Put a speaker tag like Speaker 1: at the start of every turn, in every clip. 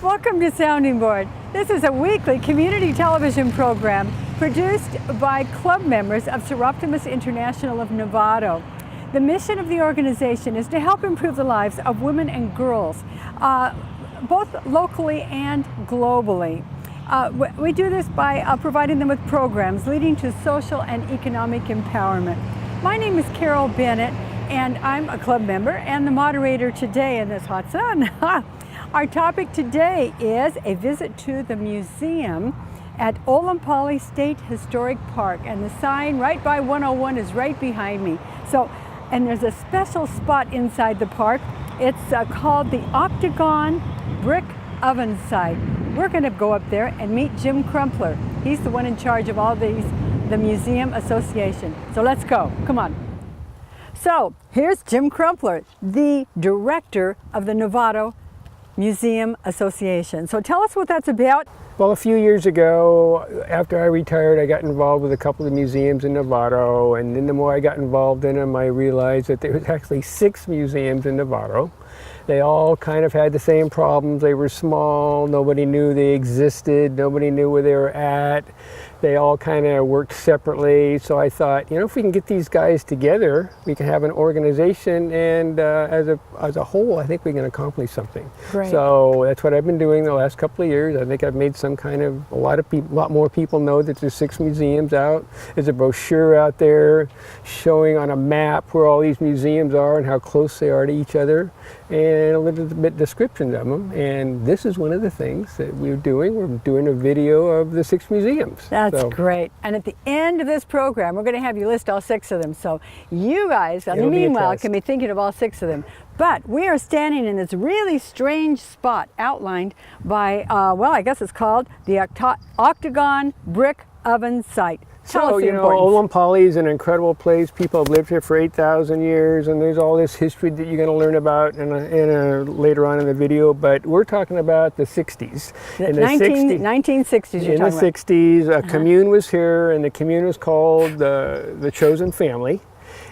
Speaker 1: Welcome to Sounding Board. This is a weekly community television program produced by club members of Seroptimus International of Novato. The mission of the organization is to help improve the lives of women and girls, both locally and globally. We do this by providing them with programs leading to social and economic empowerment. My name is Carol Bennett, and I'm a club member and the moderator today in this hot sun. Our topic today is a visit to the museum at Olompali State Historic Park, and the sign right by 101 is right behind me. And there's a special spot inside the park. It's called the Octagon Brick Oven Site. We're going to go up there and meet Jim Crumpler. He's the one in charge of all these, the museum association. So let's go. Come on. So here's Jim Crumpler, the director of the Novato Museum Association. So tell us what that's about.
Speaker 2: Well, a few years ago, after I retired, I got involved with a couple of museums in Novato, and then the more I got involved in them, I realized that there was actually 6 museums in Novato. They all kind of had the same problems. They were small, nobody knew they existed, nobody knew where they were at. They all kind of worked separately. So I thought, if we can get these guys together, we can have an organization, and as a whole, I think we can accomplish something.
Speaker 1: Great.
Speaker 2: So that's what I've been doing the last couple of years. I think I've made some kind of, a lot more people know that there's 6 museums out. There's a brochure out there showing on a map where all these museums are and how close they are to each other, and a little bit descriptions of them. And this is one of the things that we're doing. We're doing a video of the 6 museums.
Speaker 1: That's great. And at the end of this program, we're going to have you list all 6 of them. So you guys, in the meanwhile, can be thinking of all 6 of them. But we are standing in this really strange spot outlined by, well, I guess it's called the Octagon Brick Oven Site.
Speaker 2: So, Olompali is an incredible place. People have lived here for 8,000 years, and there's all this history that you're going to learn about later on in the video. But we're talking about the 60s.
Speaker 1: In the 1960s, you're talking about.
Speaker 2: In the 60s, a commune was here, and the commune was called the Chosen Family.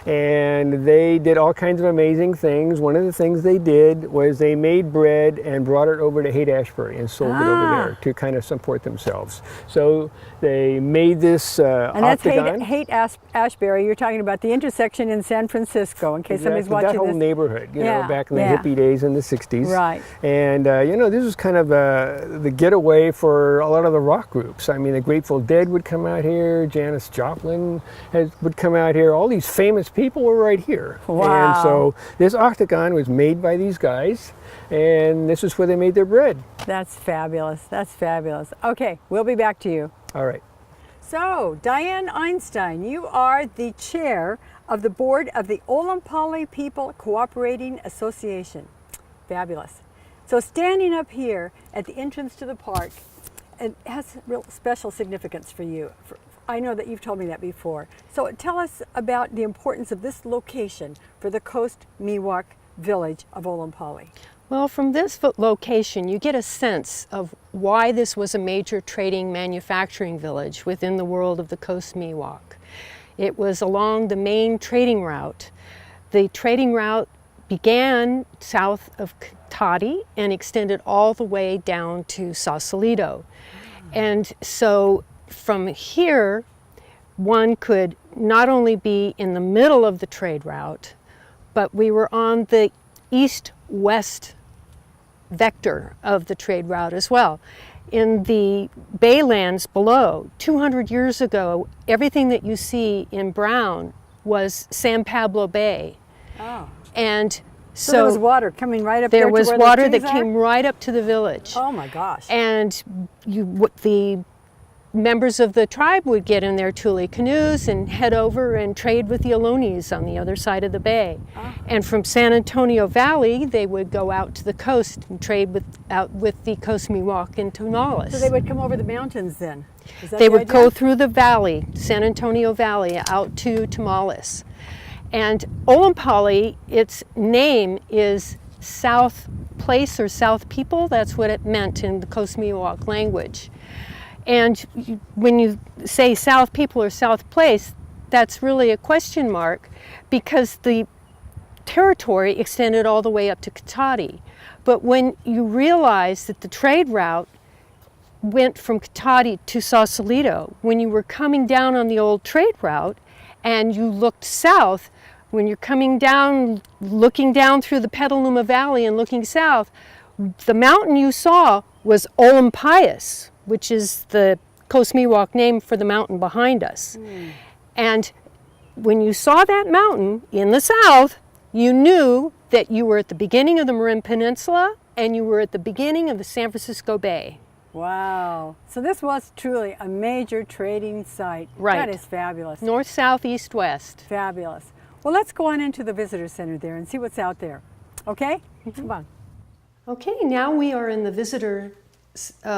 Speaker 2: And they did all kinds of amazing things. One of the things they did was they made bread and brought it over to Haight-Ashbury and sold it over there to kind of support themselves. So they made this
Speaker 1: and that's
Speaker 2: Octagon.
Speaker 1: Haight-Ashbury. You're talking about the intersection in San Francisco, in case somebody's watching
Speaker 2: that whole
Speaker 1: this.
Speaker 2: neighborhood, back in the hippie days in the 60s.
Speaker 1: Right.
Speaker 2: And, this was kind of the getaway for a lot of the rock groups. I mean, the Grateful Dead would come out here. Janis Joplin would come out here. All these famous people were right here.
Speaker 1: Wow.
Speaker 2: And so this Octagon was made by these guys, and this is where they made their bread.
Speaker 1: That's fabulous. That's fabulous. Okay, we'll be back to you.
Speaker 2: All right.
Speaker 1: So, Diane Einstein, you are the chair of the board of the Olompali People Cooperating Association. Fabulous. So standing up here at the entrance to the park, it has real special significance for you. I know that you've told me that before. So tell us about the importance of this location for the Coast Miwok village of Olompali.
Speaker 3: Well, from this location, you get a sense of why this was a major trading manufacturing village within the world of the Coast Miwok. It was along the main trading route. The trading route began south of Tati and extended all the way down to Sausalito. And so from here, one could not only be in the middle of the trade route, but we were on the east-west vector of the trade route as well. In the baylands below, 200 years ago, everything that you see in brown was San Pablo Bay.
Speaker 1: Oh.
Speaker 3: And
Speaker 1: so there was water coming right up there.
Speaker 3: There was water that came right up to the village.
Speaker 1: Oh my gosh.
Speaker 3: And the members of the tribe would get in their tule canoes and head over and trade with the Ohlonies on the other side of the bay. Oh. And from San Antonio Valley, they would go out to the coast and trade with the Coast Miwok in Tamales.
Speaker 1: So they would come over the mountains then?
Speaker 3: They would go through the valley, San Antonio Valley, out to Tamales. And Olompali, its name is South Place or South People. That's what it meant in the Coast Miwok language. And when you say South People or South Place, that's really a question mark, because the territory extended all the way up to Cotati. But when you realize that the trade route went from Cotati to Sausalito, when you were coming down on the old trade route and you looked south, when you're coming down, looking down through the Petaluma Valley and looking south, the mountain you saw was Olompali, which is the Coast Miwok name for the mountain behind us. And when you saw that mountain in the south, you knew that you were at the beginning of the Marin Peninsula and you were at the beginning of the San Francisco Bay.
Speaker 1: Wow. So this was truly a major trading site.
Speaker 3: Right.
Speaker 1: That is fabulous.
Speaker 3: North, south, east, west.
Speaker 1: Fabulous. Well, let's go on into the visitor center there and see what's out there. Okay? Come on.
Speaker 3: Okay, now we are in the Visitor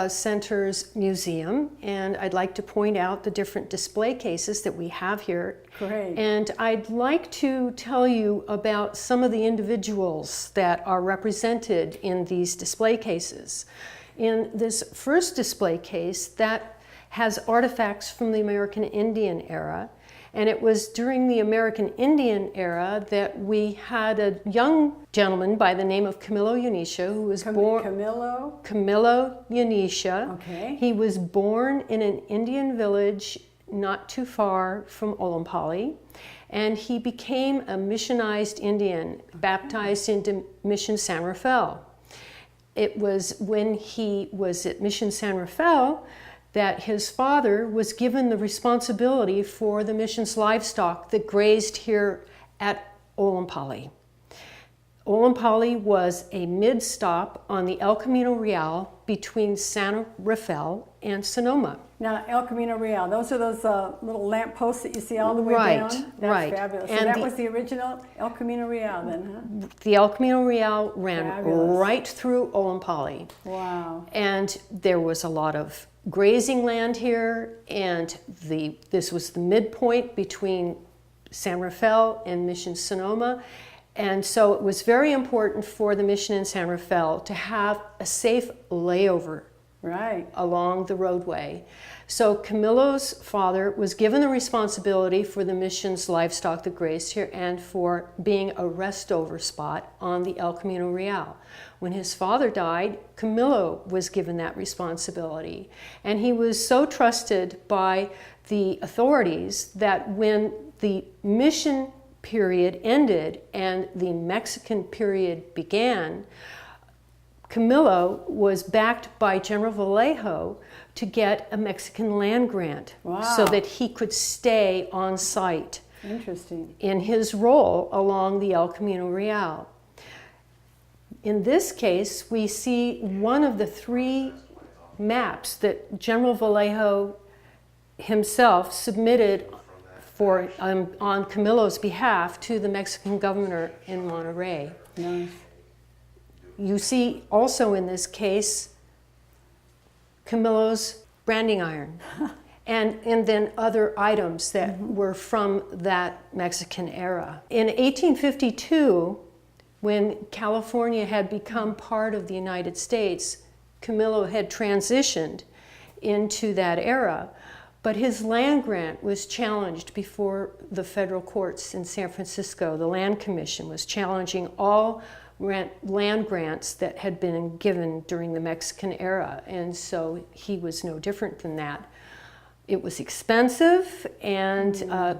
Speaker 3: Center's museum, and I'd like to point out the different display cases that we have here.
Speaker 1: Great.
Speaker 3: And I'd like to tell you about some of the individuals that are represented in these display cases. In this first display case, that has artifacts from the American Indian era. And it was during the American Indian era that we had a young gentleman by the name of Camilo Yanisha, who was born... Camilo Yanisha.
Speaker 1: Okay.
Speaker 3: He was born in an Indian village not too far from Olompali. And he became a missionized Indian, baptized into Mission San Rafael. It was when he was at Mission San Rafael that his father was given the responsibility for the mission's livestock that grazed here at Olompali. Olompali was a mid-stop on the El Camino Real between San Rafael and Sonoma.
Speaker 1: Now, El Camino Real, those are those little lamp posts that you see all the way
Speaker 3: Right,
Speaker 1: down? That's
Speaker 3: right.
Speaker 1: fabulous. So
Speaker 3: And
Speaker 1: that
Speaker 3: the-
Speaker 1: was the original El Camino Real then, huh?
Speaker 3: The El Camino Real ran
Speaker 1: Fabulous.
Speaker 3: right through Olompali.
Speaker 1: Wow.
Speaker 3: And there was a lot of grazing land here, and this was the midpoint between San Rafael and Mission Sonoma. And so it was very important for the mission in San Rafael to have a safe layover
Speaker 1: Right.
Speaker 3: along the roadway. So Camilo's father was given the responsibility for the mission's livestock that grazed here and for being a restover spot on the El Camino Real. When his father died, Camilo was given that responsibility. And he was so trusted by the authorities that when the mission period ended and the Mexican period began, Camilo was backed by General Vallejo to get a Mexican land grant.
Speaker 1: Wow.
Speaker 3: So that he could stay on site
Speaker 1: Interesting.
Speaker 3: in his role along the El Camino Real. In this case, we see one of the three maps that General Vallejo himself submitted for, on Camilo's behalf to the Mexican governor in Monterrey.
Speaker 1: Nice.
Speaker 3: You see also in this case Camilo's branding iron and then other items that were from that Mexican era. In 1852, when California had become part of the United States, Camilo had transitioned into that era, but his land grant was challenged before the federal courts in San Francisco. The Land Commission was challenging all land grants that had been given during the Mexican era, and so he was no different than that. It was expensive, and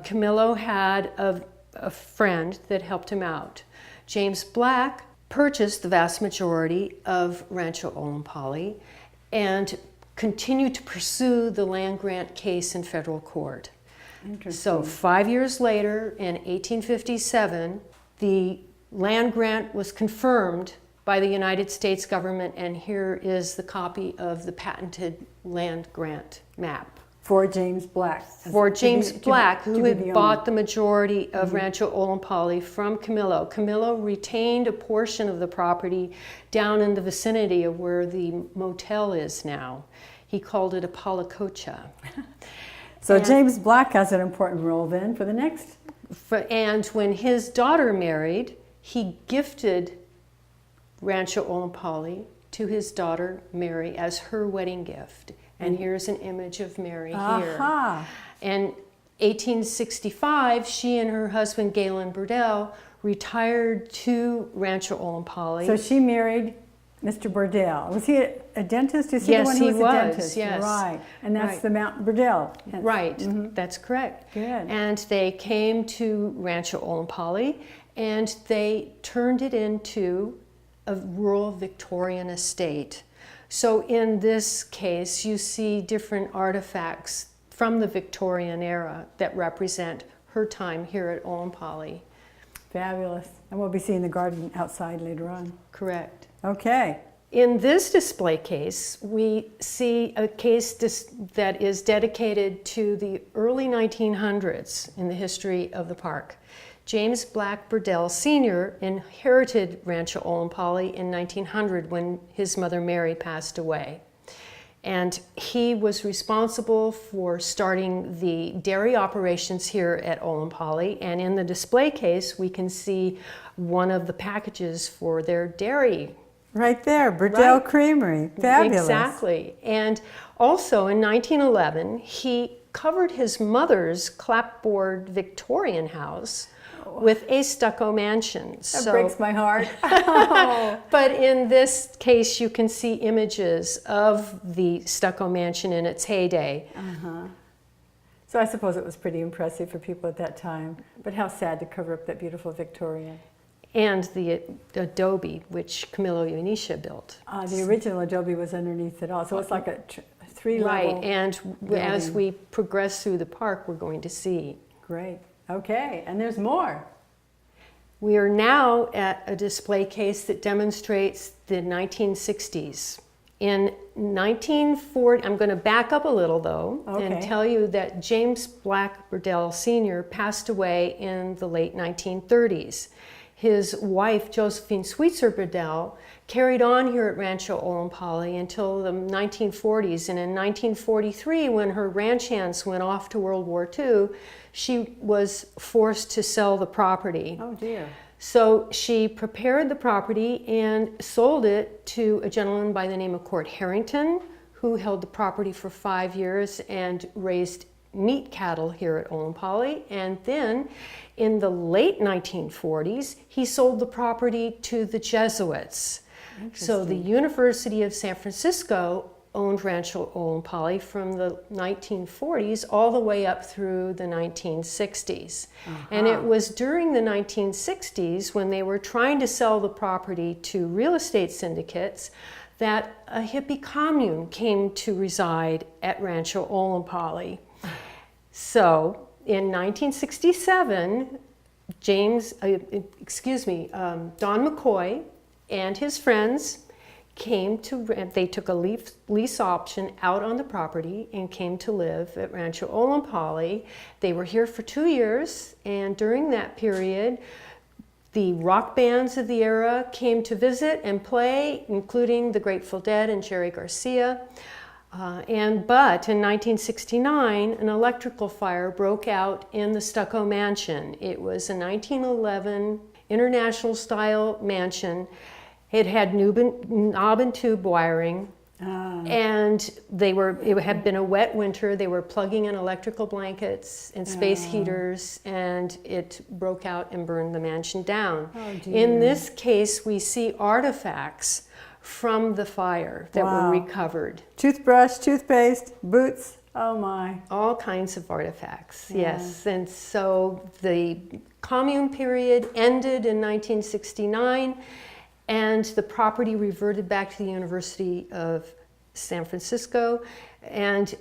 Speaker 3: Camilo had a friend that helped him out. James Black purchased the vast majority of Rancho Olompali and continued to pursue the land grant case in federal court. So 5 years later, in 1857, the land grant was confirmed by the United States government, and here is the copy of the patented land grant map.
Speaker 1: For James Black.
Speaker 3: For James Black, who had
Speaker 1: the
Speaker 3: bought the majority of Rancho Olompali from Camilo. Camilo retained a portion of the property down in the vicinity of where the motel is now. He called it a Palacocha.
Speaker 1: So James Black has an important role then for the next.
Speaker 3: And when his daughter married, he gifted Rancho Olompali to his daughter Mary as her wedding gift. And here's an image of Mary here.
Speaker 1: Aha.
Speaker 3: In 1865, she and her husband Galen Burdell retired to Rancho Olompali.
Speaker 1: So she married Mr. Burdell. Was he a dentist? Is he
Speaker 3: Yes,
Speaker 1: the one who
Speaker 3: he
Speaker 1: was a dentist?
Speaker 3: yes.
Speaker 1: Right. And that's
Speaker 3: Right.
Speaker 1: the Mount Burdell.
Speaker 3: Right, that's correct.
Speaker 1: Good.
Speaker 3: And they came to Rancho Olompali and they turned it into a rural Victorian estate. So in this case, you see different artifacts from the Victorian era that represent her time here at Olompali.
Speaker 1: Fabulous. And we'll be seeing the garden outside later on.
Speaker 3: Correct.
Speaker 1: Okay.
Speaker 3: In this display case, we see a case that is dedicated to the early 1900s in the history of the park. James Black Burdell Sr. inherited Rancho Olompali in 1900 when his mother Mary passed away. And he was responsible for starting the dairy operations here at Olompali. And in the display case, we can see one of the packages for their dairy.
Speaker 1: Right there, Burdell
Speaker 3: Right.
Speaker 1: Creamery. Fabulous.
Speaker 3: Exactly. And also in 1911, he covered his mother's clapboard Victorian house with a stucco mansion.
Speaker 1: That breaks my heart.
Speaker 3: But in this case, you can see images of the stucco mansion in its heyday.
Speaker 1: So I suppose it was pretty impressive for people at that time. But how sad to cover up that beautiful Victorian.
Speaker 3: And the adobe, which Camilo Unisha built.
Speaker 1: The original adobe was underneath it all. So it's like a three-level.
Speaker 3: Right, and as
Speaker 1: building.
Speaker 3: we progress through the park, we're going to see.
Speaker 1: Great. Okay, and there's more.
Speaker 3: We are now at a display case that demonstrates the 1960s. In 1940, I'm going to back up a little though, and
Speaker 1: Okay.
Speaker 3: tell you that James Black Burdell Sr. passed away in the late 1930s. His wife, Josephine Sweetser Burdell, carried on here at Rancho Olompali until the 1940s. And in 1943, when her ranch hands went off to World War II, she was forced to sell the property.
Speaker 1: Oh dear.
Speaker 3: So she prepared the property and sold it to a gentleman by the name of Court Harrington, who held the property for 5 years and raised meat cattle here at Olompali. And then in the late 1940s, he sold the property to the Jesuits. So the University of San Francisco owned Rancho Olompali from the 1940s all the way up through the 1960s. And it was during the 1960s, when they were trying to sell the property to real estate syndicates, that a hippie commune came to reside at Rancho Olompali. So in 1967, Don McCoy and his friends came to rent. They took a lease option out on the property and came to live at Rancho Olompali. They were here for 2 years, and during that period, the rock bands of the era came to visit and play, including the Grateful Dead and Jerry Garcia. But in 1969, an electrical fire broke out in the stucco mansion. It was a 1911 international style mansion. It had knob and tube wiring, and it had been a wet winter. They were plugging in electrical blankets and space heaters, and it broke out and burned the mansion down.
Speaker 1: Oh, dear.
Speaker 3: In this case, we see artifacts from the fire that were recovered.
Speaker 1: Toothbrush, toothpaste, boots. Oh my.
Speaker 3: All kinds of artifacts, yes. And so the commune period ended in 1969, and the property reverted back to the University of San Francisco. And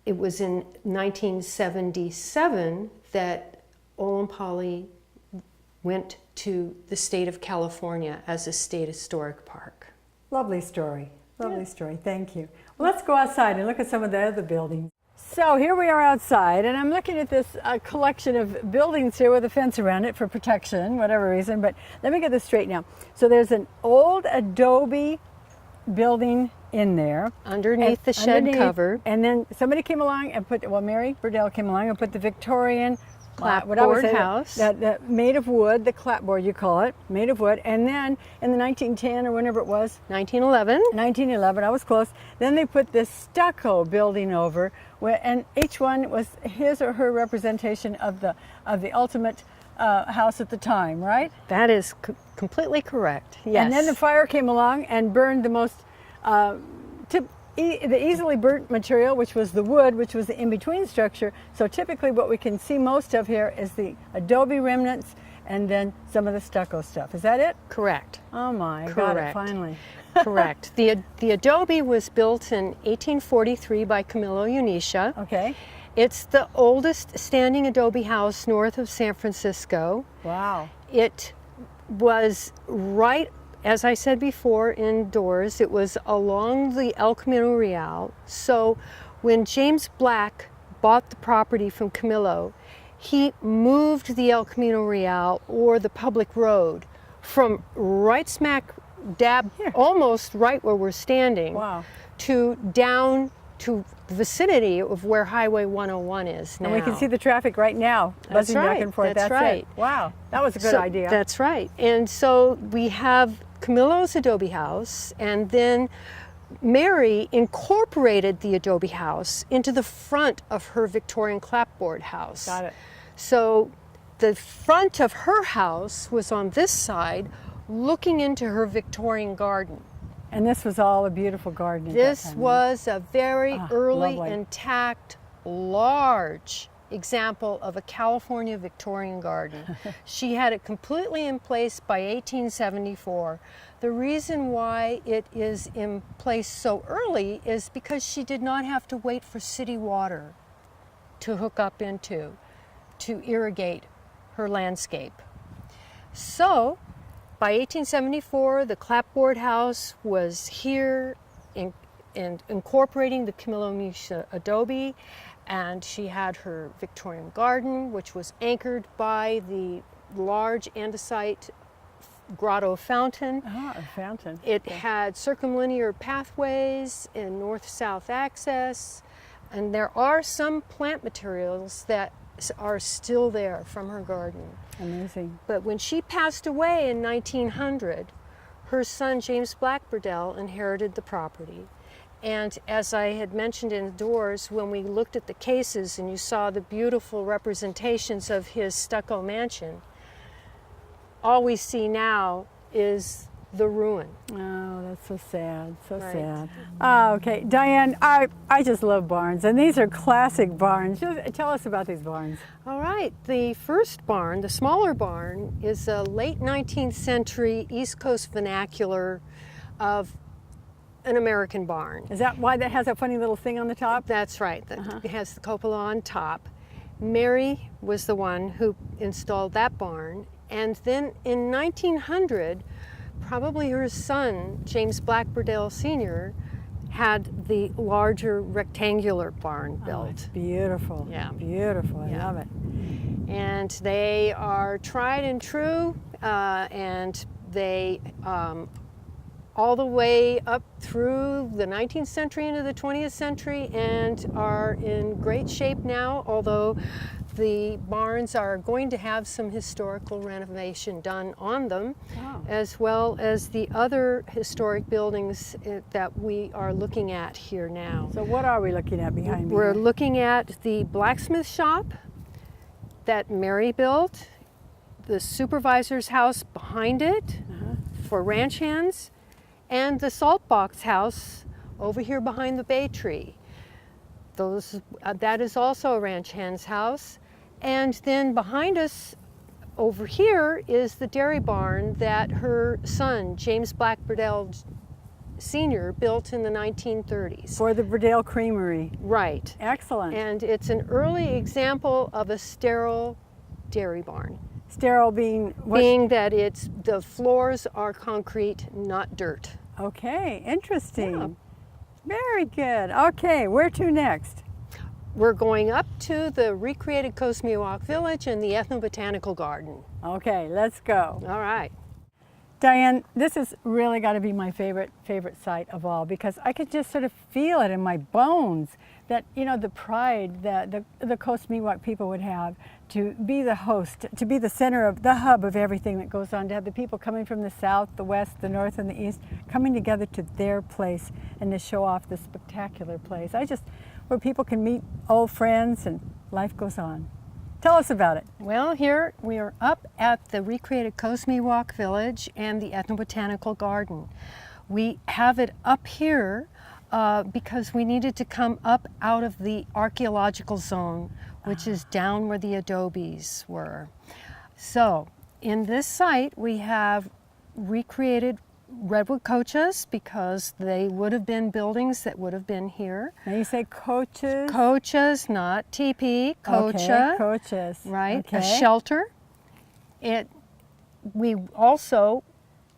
Speaker 3: it was in 1977 that Olompali went to the state of California as a state historic park.
Speaker 1: Lovely story. Lovely story. Thank you. Well, let's go outside and look at some of the other buildings. So here we are outside, and I'm looking at this collection of buildings here with a fence around it for protection, whatever reason. But let me get this straight now. So there's an old adobe building in there.
Speaker 3: Underneath the shed cover.
Speaker 1: And then somebody came along and Mary Burdell came along and put the Victorian
Speaker 3: clapboard house.
Speaker 1: That made of wood, the clapboard you call it, made of wood. And then in the 1910 or whenever it was, 1911, I was close, then they put this stucco building over, and each one was his or her representation of the ultimate house at the time, right?
Speaker 3: That is completely correct. Yes.
Speaker 1: And then the fire came along and burned the most, the easily burnt material, which was the wood, which was the in-between structure. So typically what we can see most of here is the adobe remnants and then some of the stucco stuff. Is that it?
Speaker 3: Correct.
Speaker 1: Oh my,
Speaker 3: Correct.
Speaker 1: got it finally.
Speaker 3: Correct. The adobe was built in 1843 by Camillo Unisha.
Speaker 1: Okay.
Speaker 3: It's the oldest standing adobe house north of San Francisco.
Speaker 1: Wow.
Speaker 3: It was right, as I said before, indoors. It was along the El Camino Real. So when James Black bought the property from Camillo, he moved the El Camino Real, or the public road, from right smack dab,
Speaker 1: Here.
Speaker 3: almost right where we're standing,
Speaker 1: Wow.
Speaker 3: to down to the vicinity of where Highway 101 is now.
Speaker 1: And we can see the traffic right now,
Speaker 3: That's
Speaker 1: buzzing back
Speaker 3: right,
Speaker 1: and forth.
Speaker 3: that's
Speaker 1: That's
Speaker 3: right.
Speaker 1: it. Wow, that was a good
Speaker 3: So
Speaker 1: idea.
Speaker 3: That's right. And so we have Camillo's adobe house, and then Mary incorporated the adobe house into the front of her Victorian clapboard house.
Speaker 1: Got it.
Speaker 3: So the front of her house was on this side, looking into her Victorian garden.
Speaker 1: And this was all a beautiful garden at that
Speaker 3: This
Speaker 1: time.
Speaker 3: was a very early,
Speaker 1: lovely.
Speaker 3: intact, large example of a California Victorian garden. She had it completely in place by 1874. The reason why it is in place so early is because she did not have to wait for city water to hook up into to irrigate her landscape. So by 1874, the clapboard house was here in incorporating the Camillo Unisha adobe, and she had her Victorian garden, which was anchored by the large andesite grotto fountain.
Speaker 1: Ah, a fountain.
Speaker 3: It had circumlinear pathways and north-south access, and there are some plant materials that are still there from her garden.
Speaker 1: Amazing.
Speaker 3: But when she passed away in 1900, her son James Black Burdell inherited the property. And as I had mentioned indoors, when we looked at the cases and you saw the beautiful representations of his stucco mansion, all we see now is the ruin.
Speaker 1: Oh, that's so sad, so
Speaker 3: Right.
Speaker 1: sad. Oh, okay, Diane, I just love barns, and these are classic barns. Just tell us about these barns.
Speaker 3: All right, the first barn, the smaller barn, is a late 19th century East Coast vernacular of an American barn.
Speaker 1: Is that why that has that funny little thing on the top?
Speaker 3: That's right, it has the cupola on top. Mary was the one who installed that barn, and then in 1900, probably her son, James Black Burdell Sr., had the larger rectangular barn built.
Speaker 1: Oh, it's beautiful.
Speaker 3: Yeah.
Speaker 1: Beautiful. I
Speaker 3: Yeah.
Speaker 1: love it.
Speaker 3: And they are tried and true, and they all the way up through the 19th century into the 20th century, and are in great shape now, although the barns are going to have some historical renovation done on them, as well as the other historic buildings that we are looking at here now.
Speaker 1: So what are we looking at behind me?
Speaker 3: We're
Speaker 1: here?
Speaker 3: looking at the blacksmith shop that Mary built, the supervisor's house behind it for ranch hands, and the salt box house over here behind the bay tree. That is also a ranch hand's house. And then behind us over here is the dairy barn that her son, James Black Burdell Sr., built in the 1930s.
Speaker 1: For the Burdell Creamery.
Speaker 3: Right.
Speaker 1: Excellent.
Speaker 3: And it's an early example of a sterile dairy barn.
Speaker 1: Sterile being what?
Speaker 3: Being that the floors are concrete, not dirt.
Speaker 1: Okay, interesting.
Speaker 3: Yeah.
Speaker 1: Very good. Okay, where to next?
Speaker 3: We're going up to the recreated Coast Miwok Village and the Ethnobotanical Garden.
Speaker 1: Okay, let's go.
Speaker 3: All right.
Speaker 1: Diane, this has really got to be my favorite site of all, because I could just sort of feel it in my bones that, you know, the pride that the Coast Miwok people would have to be the host, to be the center of the hub of everything that goes on, to have the people coming from the south, the west, the north, and the east coming together to their place and to show off this spectacular place. Where people can meet old friends and life goes on. Tell us about it.
Speaker 3: Well, here we are up at the recreated Coast Miwok Village and the Ethnobotanical Garden. We have it up here because we needed to come up out of the archaeological zone, which is down where the adobes were. So in this site we have recreated redwood coaches because they would have been buildings that would have been here.
Speaker 1: Now you say coaches?
Speaker 3: Coaches, not teepee, cocha.
Speaker 1: Okay, coaches.
Speaker 3: Right,
Speaker 1: Okay.
Speaker 3: a shelter. We also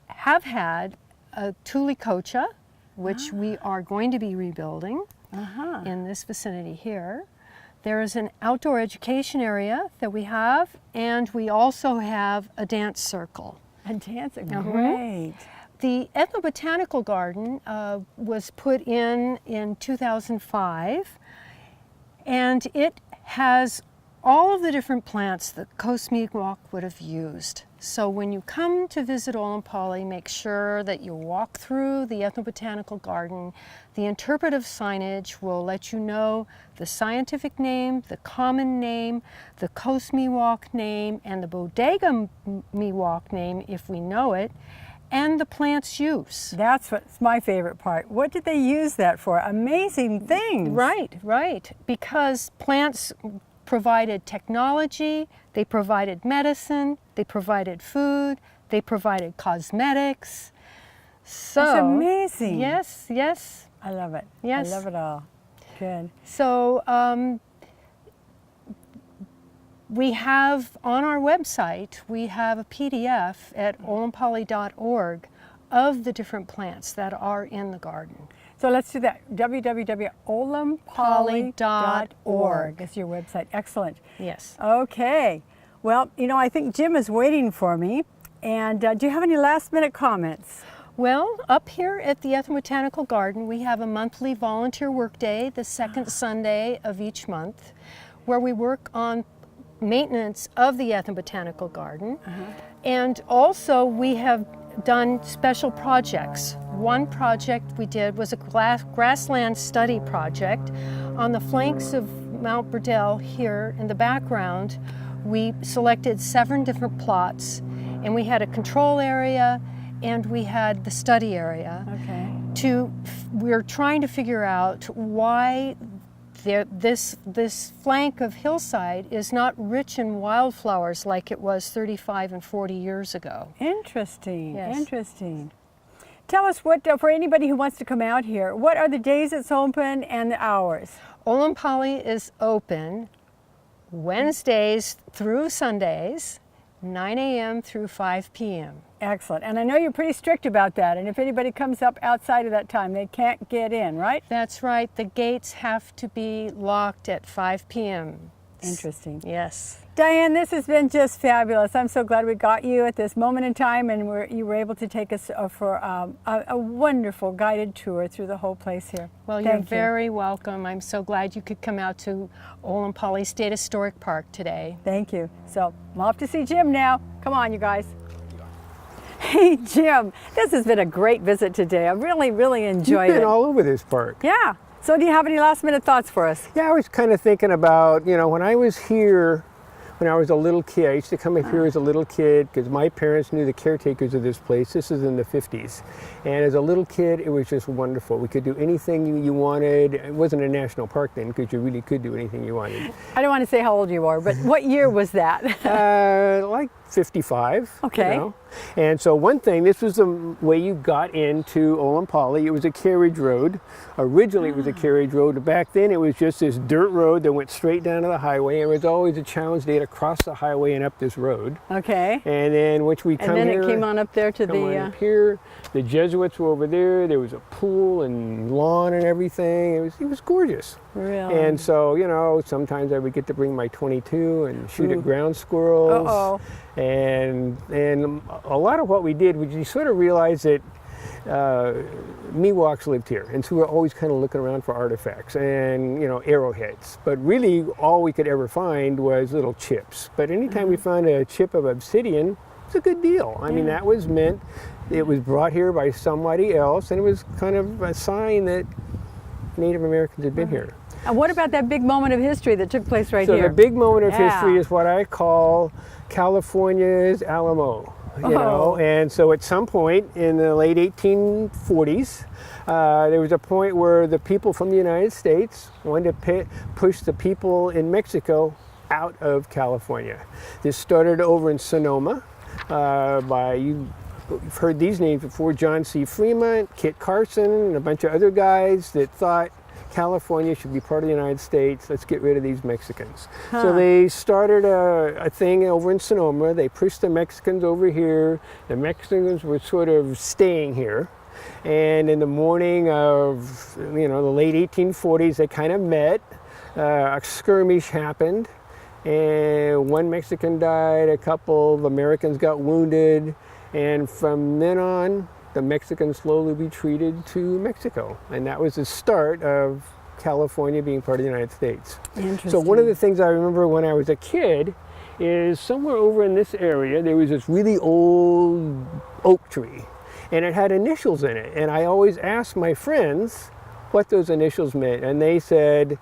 Speaker 3: have had a tule cocha, which we are going to be rebuilding in this vicinity here. There is an outdoor education area that we have, and we also have a dance circle.
Speaker 1: A dance, great.
Speaker 3: The Ethnobotanical Garden was put in 2005, and it has all of the different plants that Coast Miwok would have used. So when you come to visit Olompali, make sure that you walk through the Ethnobotanical Garden. The interpretive signage will let you know the scientific name, the common name, the Coast Miwok name, and the Bodega Miwok name, if we know it, and the plant's use.
Speaker 1: That's what's my favorite part. What did they use that for? Amazing things.
Speaker 3: Right, right. Because plants provided technology, they provided medicine, they provided food, they provided cosmetics. So
Speaker 1: That's amazing.
Speaker 3: Yes, yes.
Speaker 1: I love it.
Speaker 3: Yes.
Speaker 1: I love it all. Good.
Speaker 3: So we have on our website, we have a PDF at olompali.org of the different plants that are in the garden.
Speaker 1: So let's do that. www.olompali.org is your website. Excellent.
Speaker 3: Yes.
Speaker 1: Okay. Well, you know, I think Jim is waiting for me. And do you have any last minute comments?
Speaker 3: Well, up here at the Ethnobotanical Garden, we have a monthly volunteer work day, the second Sunday of each month, where we work on maintenance of the Ethnobotanical Garden. And also we have done special projects. One project we did was a grassland study project on the flanks of Mount Burdell here in the background. We selected 7 different plots, and we had a control area and we had the study area.
Speaker 1: Okay.
Speaker 3: We're trying to figure out why this flank of hillside is not rich in wildflowers like it was 35 and 40 years ago.
Speaker 1: Interesting.
Speaker 3: Yes.
Speaker 1: Interesting. Tell us what, for anybody who wants to come out here, what are the days it's open and the hours?
Speaker 3: Olompali is open Wednesdays through Sundays, 9 a.m. through 5 p.m.
Speaker 1: Excellent. And I know you're pretty strict about that. And if anybody comes up outside of that time, they can't get in, right?
Speaker 3: That's right. The gates have to be locked at 5 p.m.
Speaker 1: Interesting.
Speaker 3: Yes.
Speaker 1: Diane, this has been just fabulous. I'm so glad we got you at this moment in time, and you were able to take us for a wonderful guided tour through the whole place here.
Speaker 3: Well, you're very welcome. I'm so glad you could come out to Olompali State Historic Park today.
Speaker 1: Thank you. So we'll have to see Jim now. Come on, you guys. Hey, Jim, this has been a great visit today. I really, really enjoyed it.
Speaker 2: You've been all over this park.
Speaker 1: Yeah. So do you have any last minute thoughts for us?
Speaker 2: Yeah, I was kind of thinking about, you know, when I was here, when I was a little kid, I used to come up here as a little kid because my parents knew the caretakers of this place. This is in the 50s. And as a little kid, it was just wonderful. We could do anything you wanted. It wasn't a national park then because you really could do anything you wanted.
Speaker 1: I don't want to say how old you are, but what year was that?
Speaker 2: Like 55.
Speaker 1: Okay.
Speaker 2: You know? And so one thing, this was the way you got into Olompali. It was a carriage road. Originally it was a carriage road. Back then it was just this dirt road that went straight down to the highway. And it was always a challenge to get across the highway and up this road.
Speaker 1: Okay.
Speaker 2: And then once we come here.
Speaker 1: And then it came on up there to
Speaker 2: up here. The Jesuits were over there. There was a pool and lawn and everything. It was gorgeous.
Speaker 1: Really?
Speaker 2: And so, you know, sometimes I would get to bring my .22 and shoot at ground squirrels.
Speaker 1: Uh-oh.
Speaker 2: And a lot of what we did was you sort of realize that Miwoks lived here, and so we were always kind of looking around for artifacts and, you know, arrowheads. But really, all we could ever find was little chips. But anytime we found a chip of obsidian, it's a good deal. I mean, that was meant it was brought here by somebody else, and it was kind of a sign that Native Americans had been here.
Speaker 1: And what about that big moment of history that took place right
Speaker 2: So
Speaker 1: here?
Speaker 2: the big moment of
Speaker 1: Yeah.
Speaker 2: history is what I call California's Alamo. You know, and so at some point in the late 1840s, there was a point where the people from the United States wanted to push the people in Mexico out of California. This started over in Sonoma you've heard these names before, John C. Fremont, Kit Carson, and a bunch of other guys that thought California should be part of the United States. Let's get rid of these Mexicans. So they started a thing over in Sonoma. They pushed the Mexicans over here. The Mexicans were sort of staying here. And in the morning of, the late 1840s, they kind of met. A skirmish happened. And one Mexican died, a couple of Americans got wounded. And from then on, the Mexicans slowly retreated to Mexico. And that was the start of California being part of the United States.
Speaker 1: Interesting.
Speaker 2: So one of the things I remember when I was a kid is somewhere over in this area, there was this really old oak tree. And it had initials in it. And I always asked my friends what those initials meant. And they said,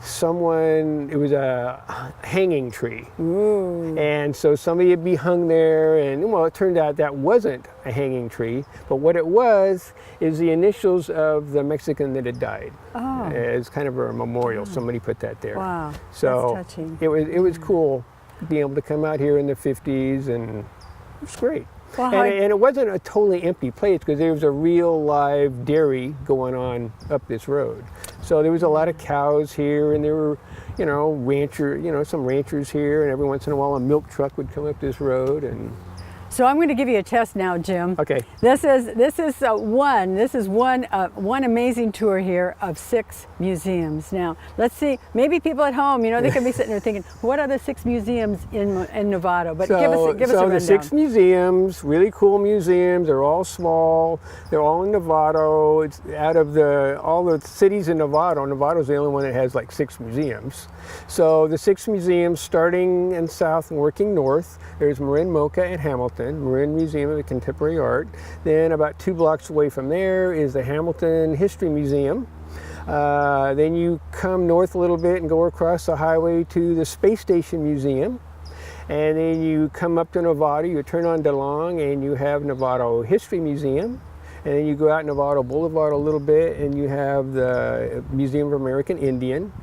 Speaker 2: it was a hanging tree.
Speaker 1: Ooh.
Speaker 2: And so somebody would be hung there, and well, it turned out that wasn't a hanging tree, but what it was is the initials of the Mexican that had died.
Speaker 1: Oh.
Speaker 2: As kind of a memorial, somebody put that there.
Speaker 1: Wow,
Speaker 2: So
Speaker 1: that's touching.
Speaker 2: it was cool being able to come out here in the 50s, and it was great.
Speaker 1: Well,
Speaker 2: And it wasn't a totally empty place because there was a real live dairy going on up this road. So there was a lot of cows here, and there were, some ranchers here, and every once in a while a milk truck would come up this road. And
Speaker 1: So I'm going to give you a test now, Jim.
Speaker 2: okay,
Speaker 1: This is one amazing tour here of 6 museums. Now let's see. Maybe people at home, they could be sitting there thinking, what are the 6 museums in Novato? But give us a rundown.
Speaker 2: the 6 museums, really cool museums. They're all small. They're all in Novato. It's out of all the cities in Novato. Novato's the only one that has like 6 museums. So the 6 museums, starting in south and working north, there's Marin Mocha and Hamilton, Marin Museum of Contemporary Art. Then about 2 blocks away from there is the Hamilton History Museum. Then you come north a little bit and go across the highway to the Space Station Museum. And then you come up to Novato, you turn on DeLong, and you have Novato History Museum. And then you go out Novato Boulevard a little bit, and you have the Museum of American Indian.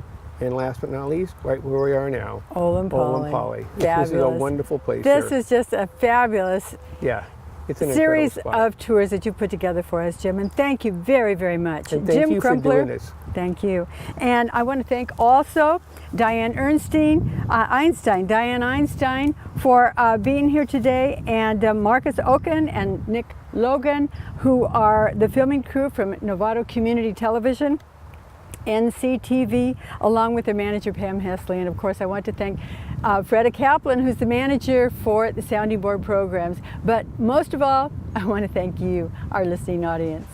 Speaker 2: And last but not least, right where we are now,
Speaker 1: Olompali.
Speaker 2: This is a wonderful place.
Speaker 1: This is just a fabulous
Speaker 2: it's an
Speaker 1: series
Speaker 2: incredible spot.
Speaker 1: of tours that you put together for us, Jim. And thank you very, very much.
Speaker 2: And thank
Speaker 1: Jim
Speaker 2: you
Speaker 1: Crumpler,
Speaker 2: for doing this.
Speaker 1: Thank you. And I want to thank also Diane Einstein, for being here today, and Marcus Oken and Nick Logan, who are the filming crew from Novato Community Television, NCTV, along with their manager Pam Hesley. And of course I want to thank Freda Kaplan, who's the manager for the Sounding Board programs. But most of all, I want to thank you, our listening audience.